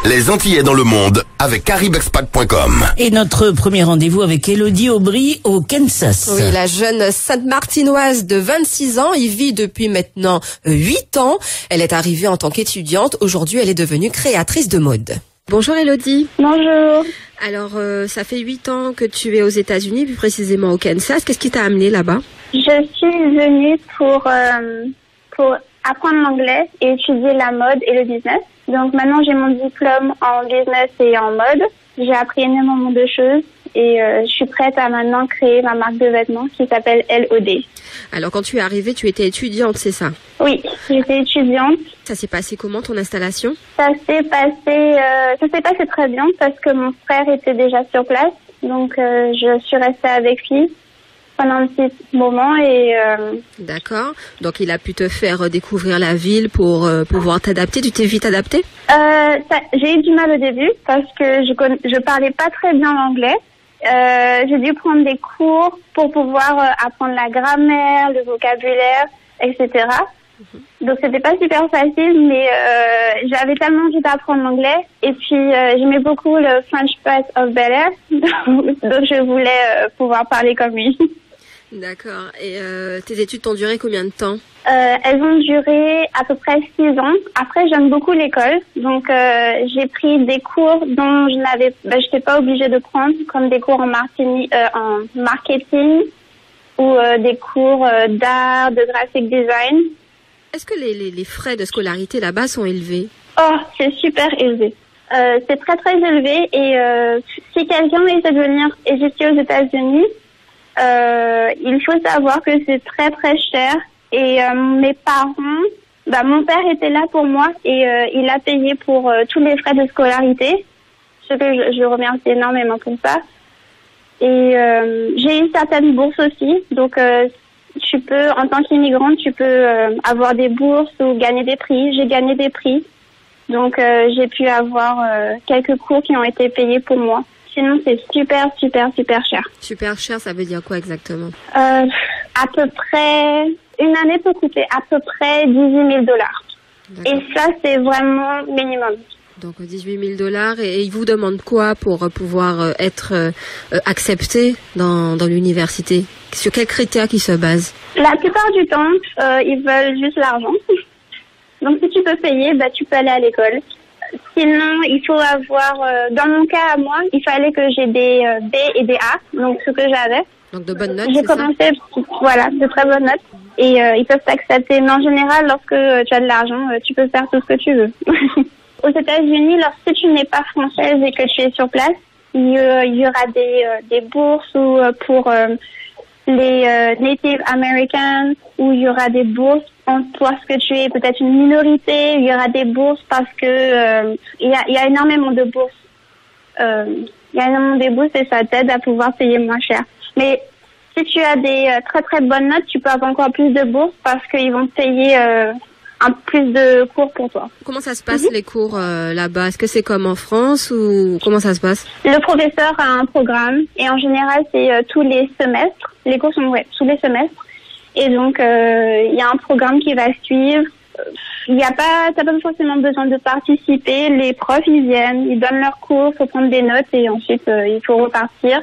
Les Antillais dans le monde avec caribexpat.com. Et notre premier rendez-vous avec Elodie Aubry au Kansas. Oui, la jeune Sainte-Martinoise de 26 ans y vit depuis maintenant 8 ans. Elle est arrivée en tant qu'étudiante. Aujourd'hui, elle est devenue créatrice de mode. Bonjour Elodie. Bonjour. Alors, ça fait 8 ans que tu es aux États-Unis, plus précisément au Kansas. Qu'est-ce qui t'a amené là-bas? Je suis venue pour apprendre l'anglais et étudier la mode et le business. Donc maintenant, j'ai mon diplôme en business et en mode. J'ai appris énormément de choses et je suis prête à maintenant créer ma marque de vêtements qui s'appelle LOD. Alors, quand tu es arrivée, tu étais étudiante, c'est ça? Oui, j'étais étudiante. Ça s'est passé comment, ton installation? Ça s'est passé très bien parce que mon frère était déjà sur place. Donc, je suis restée avec lui pendant un petit moment et... D'accord. Donc, il a pu te faire découvrir la ville pour pouvoir t'adapter. Tu t'es vite adaptée? J'ai eu du mal au début parce que je parlais pas très bien l'anglais. J'ai dû prendre des cours pour pouvoir apprendre la grammaire, le vocabulaire, etc. Donc, c'était pas super facile, mais j'avais tellement envie d'apprendre l'anglais. Et puis, j'aimais beaucoup le French Prince of Bel-Air. Donc, je voulais pouvoir parler comme lui. D'accord. Et tes études t'ont duré combien de temps? Elles ont duré à peu près 6 ans. Après, j'aime beaucoup l'école. Donc, j'ai pris des cours dont j'étais pas obligée de prendre, comme des cours en marketing ou des cours d'art, de graphic design. Est-ce que les frais de scolarité là-bas sont élevés? Oh, c'est super élevé. C'est très, très élevé. Et si quelqu'un essaie de venir étudier aux États-Unis, il faut savoir que c'est très, très cher. Et mes parents, mon père était là pour moi et il a payé pour tous les frais de scolarité, ce que je remercie énormément pour ça. Et j'ai eu certaines bourses aussi, donc tu peux, en tant qu'immigrante, tu peux avoir des bourses ou gagner des prix. J'ai gagné des prix, donc j'ai pu avoir quelques cours qui ont été payés pour moi. Sinon, c'est super, super, super cher. Super cher, ça veut dire quoi exactement? À peu près, une année peut coûter à peu près $18 000. Et ça, c'est vraiment minimum. Donc $18 000 et ils vous demandent quoi pour pouvoir être accepté dans l'université? Sur quels critères qui se basent? La plupart du temps, ils veulent juste l'argent. Donc si tu peux payer, tu peux aller à l'école. Sinon, il faut avoir, dans mon cas à moi, il fallait que j'ai des B et des A, donc ce que j'avais. Donc de bonnes notes, j'ai commencé, voilà, de très bonnes notes. Et ils peuvent t'accepter. Mais en général, lorsque tu as de l'argent, tu peux faire tout ce que tu veux. Aux États-Unis, lorsque tu n'es pas française et que tu es sur place, il y aura des bourses ou pour les Native Americans, où il y aura des bourses parce que tu es peut-être une minorité. Il y aura des bourses parce que il y a énormément de bourses. Il y a énormément de bourses et ça t'aide à pouvoir payer moins cher. Mais si tu as des très très bonnes notes, tu peux avoir encore plus de bourses parce qu'ils vont te payer un plus de cours pour toi. Comment ça se passe les cours là-bas? Est-ce que c'est comme en France ou comment ça se passe? Le professeur a un programme et en général c'est tous les semestres. Les cours sont tous les semestres et donc il y a un programme qui va suivre. T'as pas forcément besoin de participer. Les profs ils viennent, ils donnent leurs cours, faut prendre des notes et ensuite il faut repartir.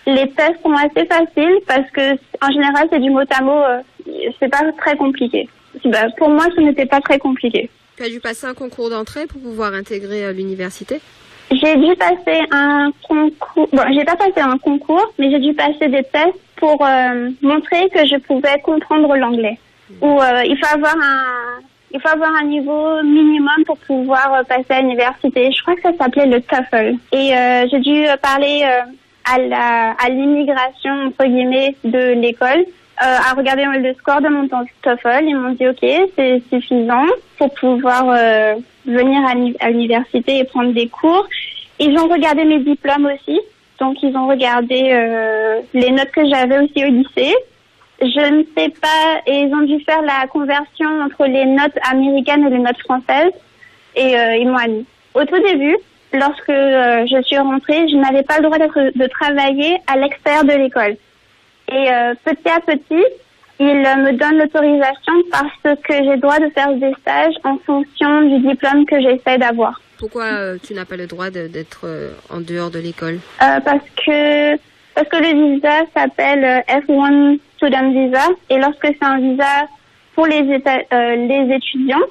Les tests sont assez faciles parce que en général c'est du mot à mot. C'est pas très compliqué. Pour moi, ce n'était pas très compliqué. Tu as dû passer un concours d'entrée pour pouvoir intégrer l'université? J'ai dû passer un concours. Bon, j'ai pas passé un concours, mais j'ai dû passer des tests pour montrer que je pouvais comprendre l'anglais. Ou il faut avoir un niveau minimum pour pouvoir passer à l'université. Je crois que ça s'appelait le TOEFL. Et j'ai dû parler à l'immigration entre guillemets de l'école. À regarder le score de mon TOEFL, ils m'ont dit ok, c'est suffisant pour pouvoir venir à l'université et prendre des cours. Ils ont regardé mes diplômes aussi, donc ils ont regardé les notes que j'avais aussi au lycée. Je ne sais pas, et ils ont dû faire la conversion entre les notes américaines et les notes françaises, et ils m'ont admis. Au tout début, lorsque je suis rentrée, je n'avais pas le droit de travailler à l'extérieur de l'école. Et petit à petit, ils me donnent l'autorisation parce que j'ai le droit de faire des stages en fonction du diplôme que j'essaie d'avoir. Pourquoi tu n'as pas le droit d'être en dehors de l'école? Parce que le visa s'appelle F1 Student Visa, et lorsque c'est un visa pour les étudiants,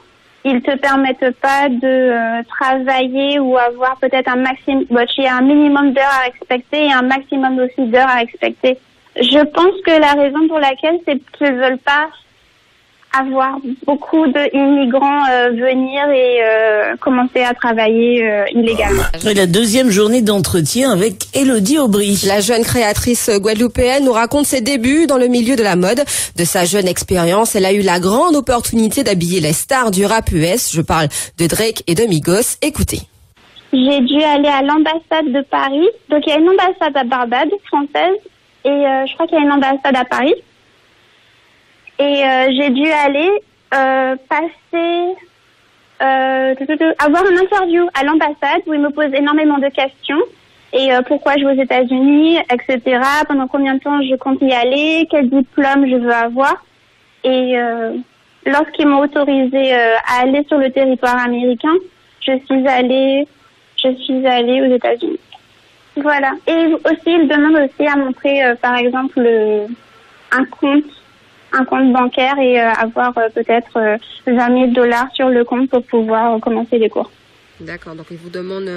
ils te permettent pas de travailler ou avoir peut-être un maximum. Il y a un minimum d'heures à respecter et un maximum aussi d'heures à respecter. Je pense que la raison pour laquelle c'est qu'ils veulent pas avoir beaucoup d'immigrants venir et commencer à travailler illégalement. Après la deuxième journée d'entretien avec Elodie Aubry. La jeune créatrice guadeloupéenne nous raconte ses débuts dans le milieu de la mode. De sa jeune expérience, elle a eu la grande opportunité d'habiller les stars du rap US. Je parle de Drake et de Migos. Écoutez. J'ai dû aller à l'ambassade de Paris. Donc il y a une ambassade à Barbade, française, et je crois qu'il y a une ambassade à Paris. Et j'ai dû aller avoir une interview à l'ambassade où ils me posent énormément de questions. Et pourquoi je vais aux États-Unis, etc. Pendant combien de temps je compte y aller, quel diplôme je veux avoir. Et lorsqu'ils m'ont autorisé à aller sur le territoire américain, je suis allée aux États-Unis. Voilà. Et aussi, ils demandent aussi à montrer, par exemple, un compte bancaire et avoir peut-être $20 000 sur le compte pour pouvoir commencer les cours. D'accord, donc ils vous demandent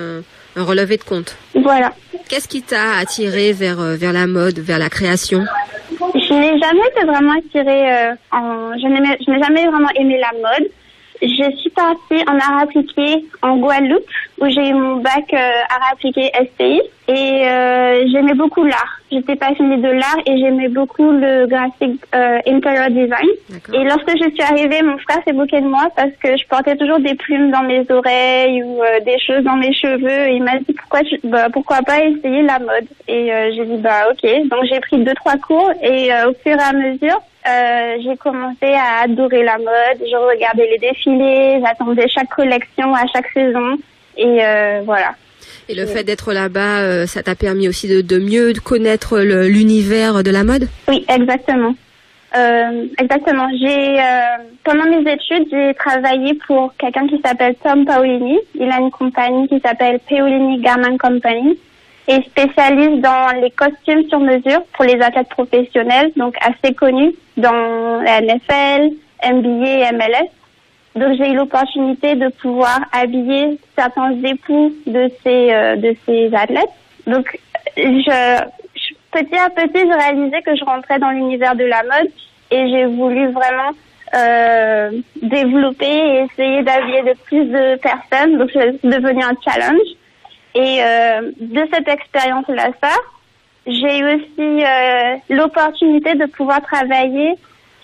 un relevé de compte. Voilà. Qu'est-ce qui t'a attiré vers la mode, vers la création? Je n'ai jamais été vraiment attirée je n'ai jamais vraiment aimé la mode. Je suis partie en art appliqué en Guadeloupe, où j'ai eu mon bac art appliqué STI, et j'aimais beaucoup l'art. J'étais passionnée de l'art et j'aimais beaucoup le graphic interior design. D'accord. Et lorsque je suis arrivée, mon frère s'est moqué de moi parce que je portais toujours des plumes dans mes oreilles ou des choses dans mes cheveux. Et il m'a dit pourquoi pas essayer la mode. Et j'ai dit ok. Donc j'ai pris 2-3 cours et au fur et à mesure, j'ai commencé à adorer la mode. Je regardais les défilés, j'attendais chaque collection à chaque saison, et voilà. Et le fait d'être là-bas, ça t'a permis aussi de mieux connaître l'univers de la mode? Oui, exactement. Exactement. Pendant mes études, j'ai travaillé pour quelqu'un qui s'appelle Tom Paolini. Il a une compagnie qui s'appelle Paolini Garment Company, et spécialise dans les costumes sur mesure pour les athlètes professionnels, donc assez connus dans la NFL, NBA et MLS. Donc j'ai eu l'opportunité de pouvoir habiller certains époux de ces athlètes. Donc petit à petit, je réalisais que je rentrais dans l'univers de la mode, et j'ai voulu vraiment développer et essayer d'habiller de plus de personnes. Donc c'est devenu un challenge. Et de cette expérience-là, j'ai eu aussi l'opportunité de pouvoir travailler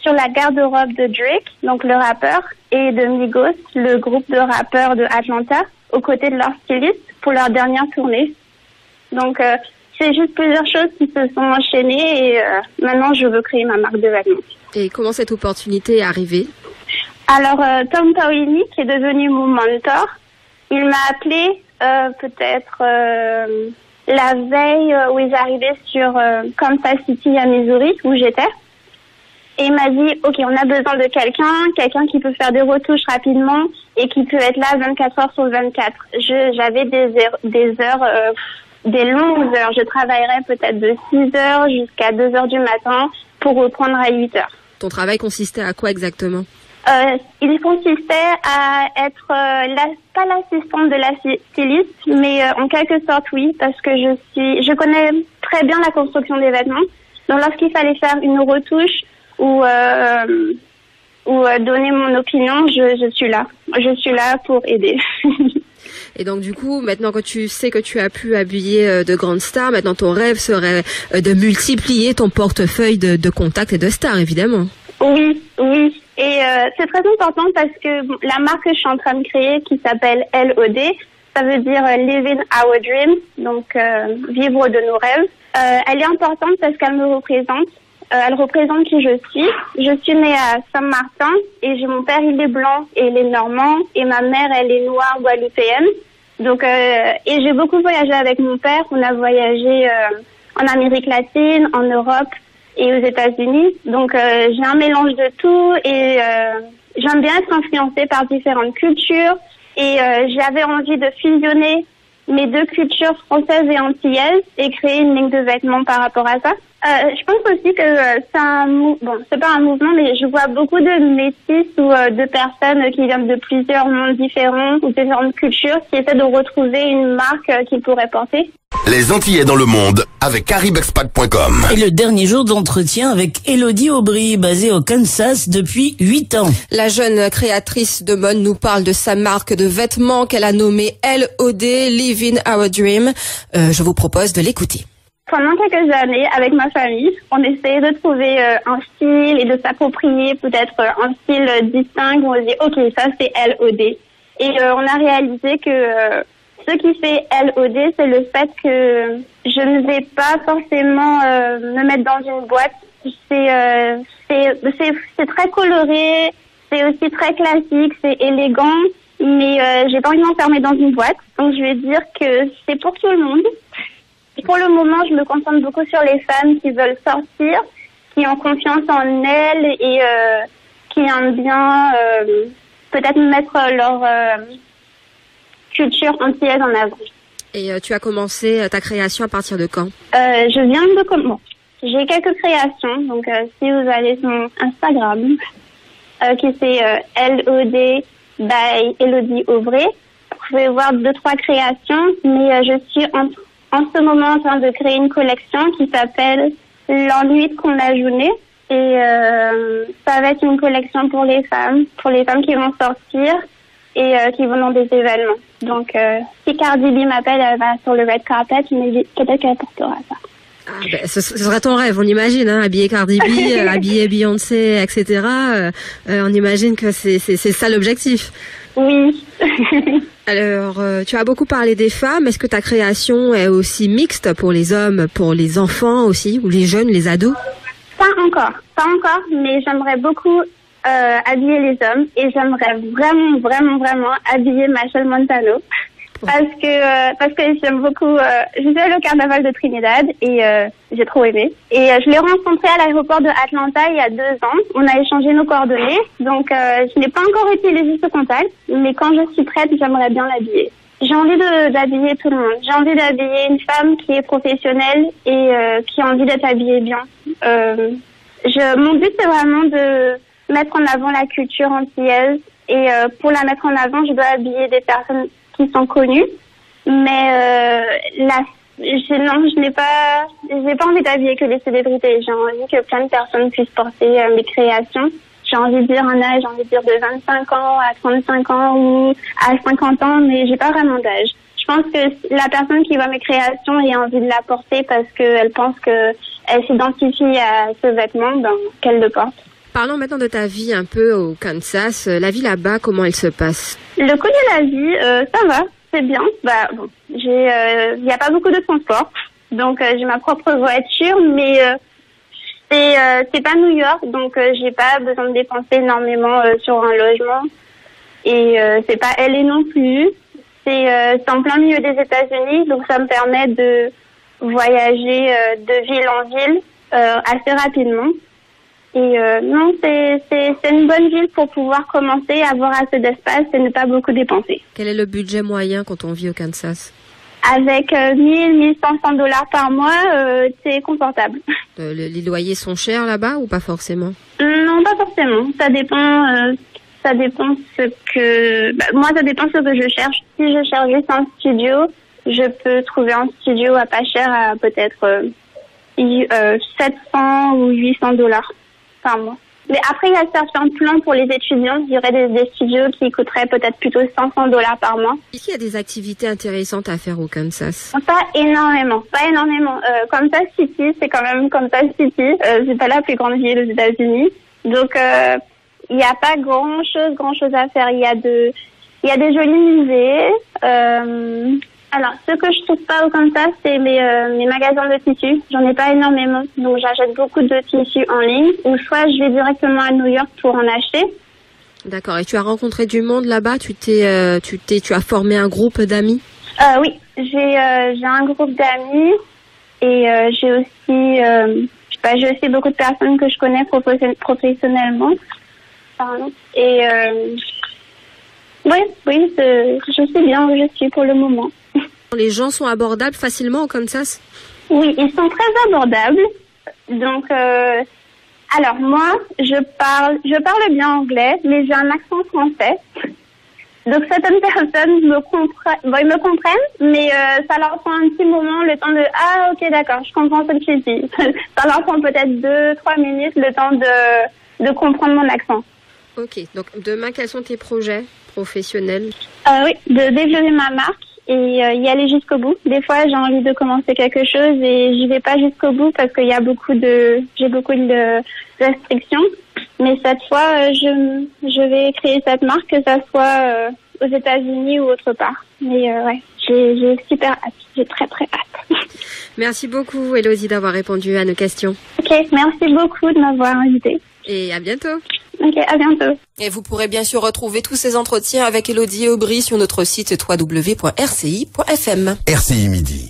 sur la garde-robe de Drake, donc le rappeur, et de Migos, le groupe de rappeurs de Atlanta, aux côtés de leur styliste pour leur dernière tournée. Donc c'est juste plusieurs choses qui se sont enchaînées, et maintenant je veux créer ma marque de vêtements. Et comment cette opportunité est arrivée? Alors Tom Paolini, qui est devenu mon mentor, il m'a appelé peut-être la veille où ils arrivaient sur Kansas City à Missouri, où j'étais. Et il m'a dit, ok, on a besoin de quelqu'un qui peut faire des retouches rapidement et qui peut être là 24 heures sur 24. J'avais des longues heures. Je travaillerais peut-être de 6 heures jusqu'à 2 heures du matin pour reprendre à 8 heures. Ton travail consistait à quoi exactement? Il consistait à être pas l'assistante de la styliste, mais en quelque sorte oui, parce que je connais très bien la construction des vêtements. Donc lorsqu'il fallait faire une retouche ou donner mon opinion, je suis là. Je suis là pour aider. Et donc du coup, maintenant que tu sais que tu as pu habiller de grandes stars, maintenant ton rêve serait de multiplier ton portefeuille de contacts et de stars, évidemment. Oui. Et c'est très important parce que la marque que je suis en train de créer, qui s'appelle LOD, ça veut dire Living Our Dreams, donc vivre de nos rêves. Elle est importante parce qu'elle me représente. Elle représente qui je suis. Je suis née à Saint-Martin et mon père il est blanc et il est normand, et ma mère elle est noire guadeloupéenne. Donc et j'ai beaucoup voyagé avec mon père. On a voyagé en Amérique latine, en Europe et aux États-Unis. Donc j'ai un mélange de tout, et j'aime bien être influencée par différentes cultures Et j'avais envie de fusionner mes deux cultures françaises et antillaises et créer une ligne de vêtements par rapport à ça. Je pense aussi que c'est pas un mouvement, mais je vois beaucoup de métis ou de personnes qui viennent de plusieurs mondes différents ou différentes cultures qui essaient de retrouver une marque qu'ils pourraient porter. Les Antillais dans le monde avec caribexpat.com. Et le dernier jour d'entretien avec Elodie Aubry, basée au Kansas depuis 8 ans. La jeune créatrice de mode nous parle de sa marque de vêtements qu'elle a nommée LOD, Living Our Dream. Je vous propose de l'écouter. Pendant quelques années, avec ma famille, on essayait de trouver un style et de s'approprier peut-être un style distinct où on se dit « Ok, ça c'est LOD ». Et on a réalisé que ce qui fait LOD, c'est le fait que je ne vais pas forcément me mettre dans une boîte. C'est très coloré, c'est aussi très classique, c'est élégant, mais j'ai pas envie de m'enfermer dans une boîte. Donc je vais dire que c'est pour tout le monde. Pour le moment, je me concentre beaucoup sur les femmes qui veulent sortir, qui ont confiance en elles et qui aiment bien peut-être mettre leur culture antillaise en avant. Et tu as commencé ta création à partir de quand? Je viens de commencer. J'ai quelques créations, donc si vous allez sur mon Instagram, qui c'est LOD by Elodie Aubry, vous pouvez voir 2-3 créations, mais je suis en ce moment en train de créer une collection qui s'appelle L'ennui de Condajournée. Et ça va être une collection pour les femmes qui vont sortir et qui vont dans des événements. Donc, si Cardi B m'appelle, elle va sur le red carpet, mais peut-être qu'elle portera ça. Ah, ben, ce sera ton rêve, on imagine, hein, habiller Cardi B, habiller Beyoncé, etc. On imagine que c'est ça l'objectif. Oui. Alors, tu as beaucoup parlé des femmes. Est-ce que ta création est aussi mixte pour les hommes, pour les enfants aussi, ou les jeunes, les ados? Pas encore, mais j'aimerais beaucoup habiller les hommes et j'aimerais vraiment habiller Machel Montano parce que j'aime beaucoup. Je faisais le carnaval de Trinidad et j'ai trop aimé. Et je l'ai rencontré à l'aéroport de Atlanta il y a 2 ans. On a échangé nos coordonnées, donc je n'ai pas encore utilisé ce contact, mais quand je suis prête, j'aimerais bien l'habiller. J'ai envie d'habiller tout le monde. J'ai envie d'habiller une femme qui est professionnelle et qui a envie d'être habillée bien. Mon but, c'est vraiment de mettre en avant la culture antillaise et pour la mettre en avant, je dois habiller des personnes qui sont connues. Mais je n'ai pas envie d'habiller que les célébrités. J'ai envie que plein de personnes puissent porter mes créations. J'ai envie de dire un âge, j'ai envie de dire de 25 ans à 35 ans ou à 50 ans, mais j'ai pas vraiment d'âge. Je pense que la personne qui voit mes créations ait envie de la porter parce qu'elle pense qu'elle s'identifie à ce vêtement qu'elle le porte. Parlons maintenant de ta vie un peu au Kansas. La vie là-bas, comment elle se passe? Le coût de la vie, ça va, c'est bien. Il n'y a pas beaucoup de transport, donc j'ai ma propre voiture, mais c'est pas New York, donc j'ai pas besoin de dépenser énormément sur un logement. Et c'est pas LA non plus. C'est en plein milieu des États-Unis, donc ça me permet de voyager de ville en ville assez rapidement. Et non, c'est une bonne ville pour pouvoir commencer, avoir assez d'espace et ne pas beaucoup dépenser. Quel est le budget moyen quand on vit au Kansas? Avec 1 500 $ par mois, c'est confortable. Les loyers sont chers là-bas ou pas forcément? Non, pas forcément. Ça dépend moi, ça dépend ce que je cherche. Si je cherche juste un studio, je peux trouver un studio à pas cher à peut-être 700 ou 800 $ par mois. Mais après, il y a certains plans pour les étudiants. Je dirais des studios qui coûteraient peut-être plutôt 500 $ par mois. Est-ce qu'il y a des activités intéressantes à faire au Kansas? Pas énormément. Kansas City, c'est quand même Kansas City. C'est pas la plus grande ville aux États-Unis. Donc, il n'y a pas grand chose à faire. Il y a des jolis musées. Alors, ce que je trouve pas au Kansas, c'est mes magasins de tissus. J'en ai pas énormément, donc j'achète beaucoup de tissus en ligne. Ou soit je vais directement à New York pour en acheter. D'accord. Et tu as rencontré du monde là-bas? Tu as formé un groupe d'amis? Oui, j'ai un groupe d'amis et j'ai aussi beaucoup de personnes que je connais professionnellement. Pardon. Et Oui, je sais bien où je suis pour le moment. Les gens sont abordables facilement au Kansas? Oui, ils sont très abordables. Donc, alors moi, je parle bien anglais, mais j'ai un accent français. Donc certaines personnes ils me comprennent, mais ça leur prend un petit moment, le temps de ah ok d'accord, je comprends ce que tu dis. Ça leur prend peut-être 2-3 minutes le temps de comprendre mon accent. Ok, donc demain quels sont tes projets professionnels? Oui, de développer ma marque et y aller jusqu'au bout. Des fois j'ai envie de commencer quelque chose et j'y vais pas jusqu'au bout parce qu'il y a j'ai beaucoup de restrictions. Mais cette fois, je vais créer cette marque, que ça soit aux États-Unis ou autre part. Mais ouais, j'ai super hâte. J'ai très très hâte. Merci beaucoup, Élodie, d'avoir répondu à nos questions. Ok, merci beaucoup de m'avoir invitée. Et à bientôt. Ok, à bientôt. Et vous pourrez bien sûr retrouver tous ces entretiens avec Élodie Aubry sur notre site www.rci.fm. RCI Midi.